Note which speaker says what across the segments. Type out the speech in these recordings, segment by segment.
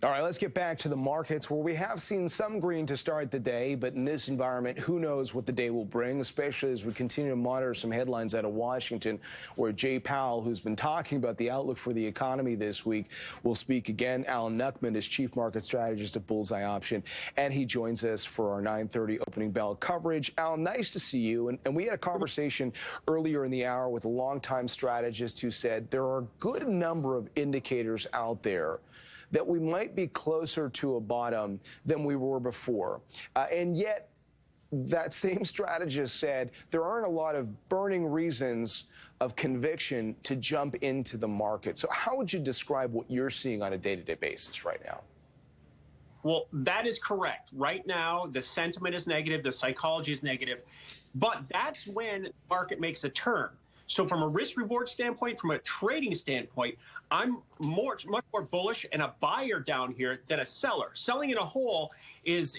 Speaker 1: All right, let's get back to the markets where we have seen some green to start the day, but in this environment, who knows what the day will bring, especially as we continue to monitor some headlines out of Washington where Jay Powell, who's been talking about the outlook for the economy this week, will speak again. Alan Nuckman is chief market strategist at Bullseye Option, and he joins us for our 9:30 opening bell coverage. Alan, nice to see you. And we had a conversation earlier in the hour with a longtime strategist who said there are a good number of indicators out there that we might be closer to a bottom than we were before. And yet, that same strategist said there aren't a lot of burning reasons of conviction to jump into the market. So how would you describe what you're seeing on a day-to-day basis right now?
Speaker 2: Well, that is correct. Right now, the sentiment is negative, the psychology is negative, but that's when the market makes a turn. So from a risk-reward standpoint, from a trading standpoint, I'm much more bullish and a buyer down here than a seller. Selling in a hole is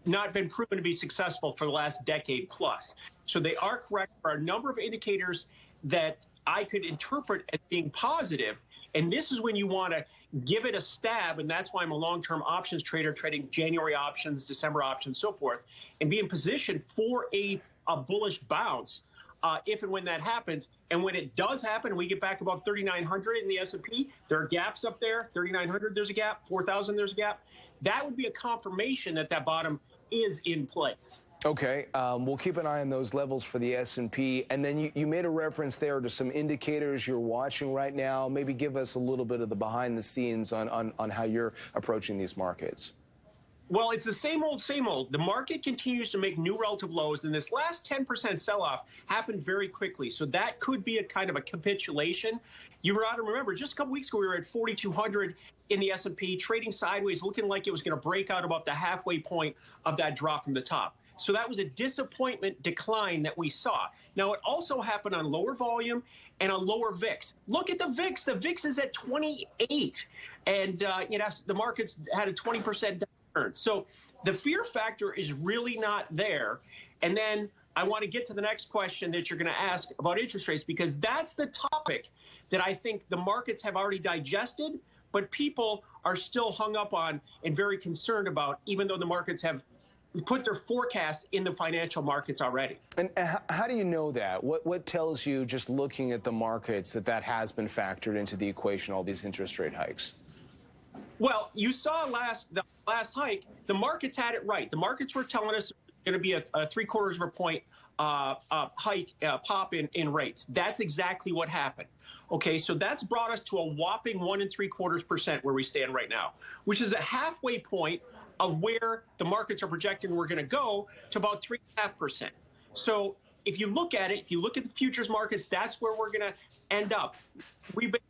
Speaker 2: not been proven to be successful for the last decade plus. So they are correct. There are a number of indicators that I could interpret as being positive, and this is when you want to give it a stab, and that's why I'm a long-term options trader, trading January options, December options, so forth, and be in position for a bullish bounce. If and when that happens, and when it does happen, we get back above 3,900 in the S&P, there are gaps up there. 3,900, there's a gap. 4,000, there's a gap. That would be a confirmation that that bottom is in place.
Speaker 1: Okay, we'll keep an eye on those levels for the S&P. And then you made a reference there to some indicators you're watching right now. Maybe give us a little bit of the behind the scenes on how you're approaching these markets.
Speaker 2: Well, it's the same old, same old. The market continues to make new relative lows, and this last 10% sell-off happened very quickly. So that could be a kind of a capitulation. You ought to remember, just a couple weeks ago, we were at 4,200 in the S&P, trading sideways, looking like it was going to break out about the halfway point of that drop from the top. So that was a disappointment decline that we saw. Now, it also happened on lower volume and a lower VIX. Look at the VIX. The VIX is at 28, and the market's had a 20% down. So the fear factor is really not there. And then I want to get to the next question that you're going to ask about interest rates, because that's the topic that I think the markets have already digested, but people are still hung up on and very concerned about, even though the markets have put their forecasts in the financial markets already.
Speaker 1: And how do you know that? What tells you, just looking at the markets, that has been factored into the equation, all these interest rate hikes?
Speaker 2: Well, you saw the last hike, the markets had it right. The markets were telling us going to be a 3/4 of a point hike, pop in rates. That's exactly what happened. Okay, so that's brought us to a whopping 1 3/4% where we stand right now, which is a halfway point of where the markets are projecting we're going to go to about 3.5%. So if you look at it, if you look at the futures markets, that's where we're going to end up. We've been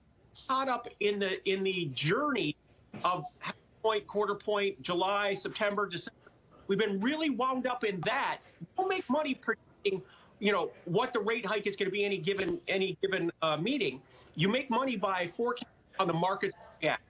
Speaker 2: caught up in the journey of half point, quarter point, July, September, December. We've been really wound up in that. We'll make money predicting, what the rate hike is going to be any given meeting. You make money by forecasting how the markets react.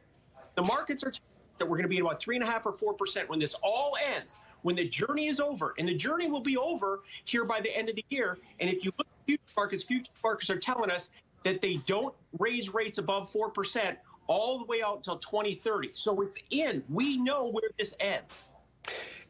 Speaker 2: The markets are that we're going to be at about 3.5 or 4% when this all ends, when the journey is over, and the journey will be over here by the end of the year. And if you look at future markets are telling us that they don't raise rates above 4% all the way out until 2030. So it's in. We know where this ends.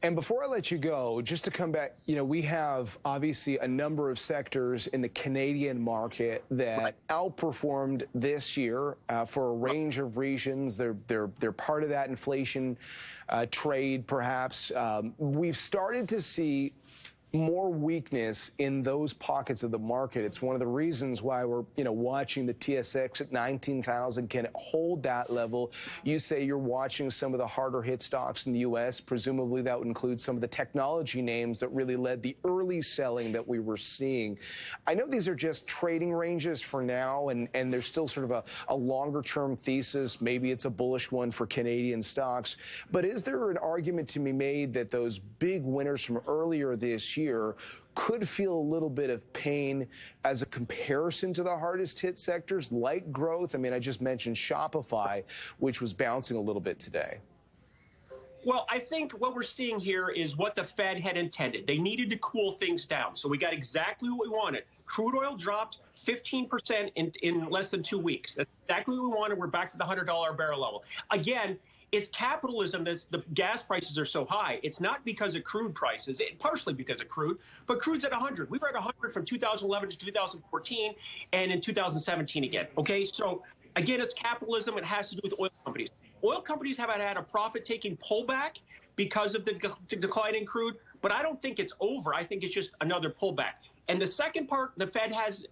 Speaker 1: And before I let you go, just to come back, we have obviously a number of sectors in the Canadian market that outperformed this year for a range of reasons. They're part of that inflation trade, perhaps. We've started to see more weakness in those pockets of the market. It's one of the reasons why we're, watching the TSX at 19,000. Can it hold that level? You say you're watching some of the harder hit stocks in the U.S. Presumably that would include some of the technology names that really led the early selling that we were seeing. I know these are just trading ranges for now, and there's still sort of a longer term thesis. Maybe it's a bullish one for Canadian stocks. But is there an argument to be made that those big winners from earlier this year could feel a little bit of pain as a comparison to the hardest hit sectors like growth? I mean, I just mentioned Shopify, which was bouncing a little bit today.
Speaker 2: Well, I think what we're seeing here is what the Fed had intended. They needed to cool things down. So we got exactly what we wanted. Crude oil dropped 15% in less than 2 weeks. That's exactly what we wanted. We're back to the $100 barrel level. Again, it's capitalism that the gas prices are so high. It's not because of crude prices, partially because of crude, but crude's at 100. We were at 100 from 2011 to 2014 and in 2017 again. Okay, so again, it's capitalism. It has to do with oil companies. Oil companies have had a profit-taking pullback because of the decline in crude, but I don't think it's over. I think it's just another pullback. And the second part, the Fed has,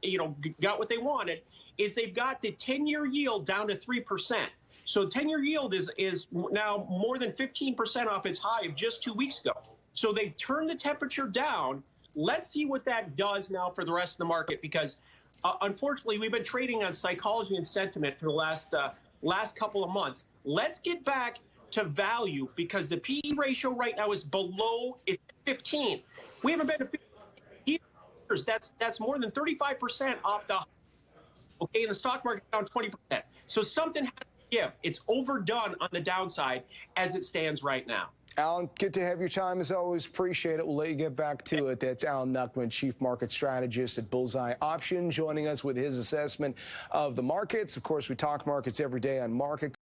Speaker 2: got what they wanted, is they've got the 10-year yield down to 3%. So 10-year yield is now more than 15% off its high of just 2 weeks ago. So they've turned the temperature down. Let's see what that does now for the rest of the market, because unfortunately, we've been trading on psychology and sentiment for the last couple of months. Let's get back to value, because the PE ratio right now is below 15. We haven't been to 15 years. That's more than 35% off the, okay, and the stock market down 20%. So something has to give. It's overdone on the downside as it stands right now.
Speaker 1: Alan, good to have your time as always. Appreciate it. We'll let you get back to it. That's Alan Nuckman, Chief Market Strategist at Bullseye Option, joining us with his assessment of the markets. Of course, we talk markets every day on Market